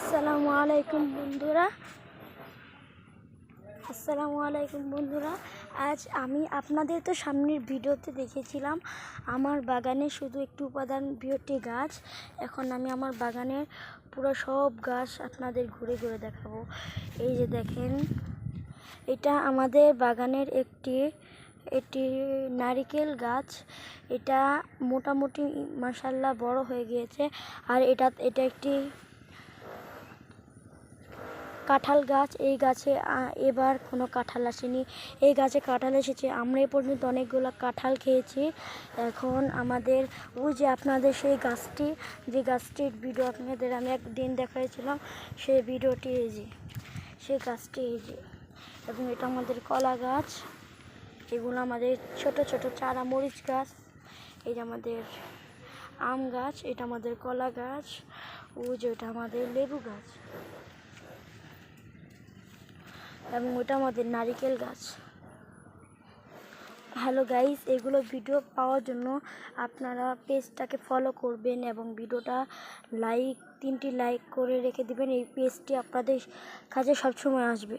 আসসালামু আলাইকুম বন্ধুরা, আজ আমি আপনাদের তো সামনের ভিডিওতে দেখেছিলাম আমার বাগানে শুধু একটি উপাদান বিয়টি গাছ। এখন আমি আমার বাগানের পুরো সব গাছ আপনাদের ঘুরে ঘুরে দেখাবো। এই যে দেখেন, এটা আমাদের বাগানের এটি নারিকেল গাছ। এটা মোটামুটি মাশাআল্লাহ বড় হয়ে গিয়েছে। আর এটা একটি কাঁঠাল গাছ। এই গাছে এবার কোনো কাঁঠাল আসেনি, এই গাছে কাঁঠাল এসেছে। আমরা এ পর্যন্ত অনেকগুলো কাঁঠাল খেয়েছি। এখন আমাদের ওই যে আপনাদের সেই গাছটি, যে গাছটির ভিডিও আপনাদের আমি একদিন দেখাইছিলাম, সেই ভিডিওটি এই যে, সেই গাছটি এই যে। এবং এটা আমাদের কলা গাছ, এগুলো আমাদের ছোট ছোট চারা মরিচ গাছ। এই যে আমাদের আম গাছ, এটা আমাদের কলা গাছ, ওই যে ওটা আমাদের লেবু গাছ, এবং ওটা আমাদের নারিকেল গাছ। হ্যালো গাইস, এগুলো ভিডিও পাওয়ার জন্য আপনারা পেজটাকে ফলো করবেন এবং ভিডিওটা তিনটি লাইক করে রেখে দিবেন। এই পেজটি আপনাদের কাছে সবসময় আসবে।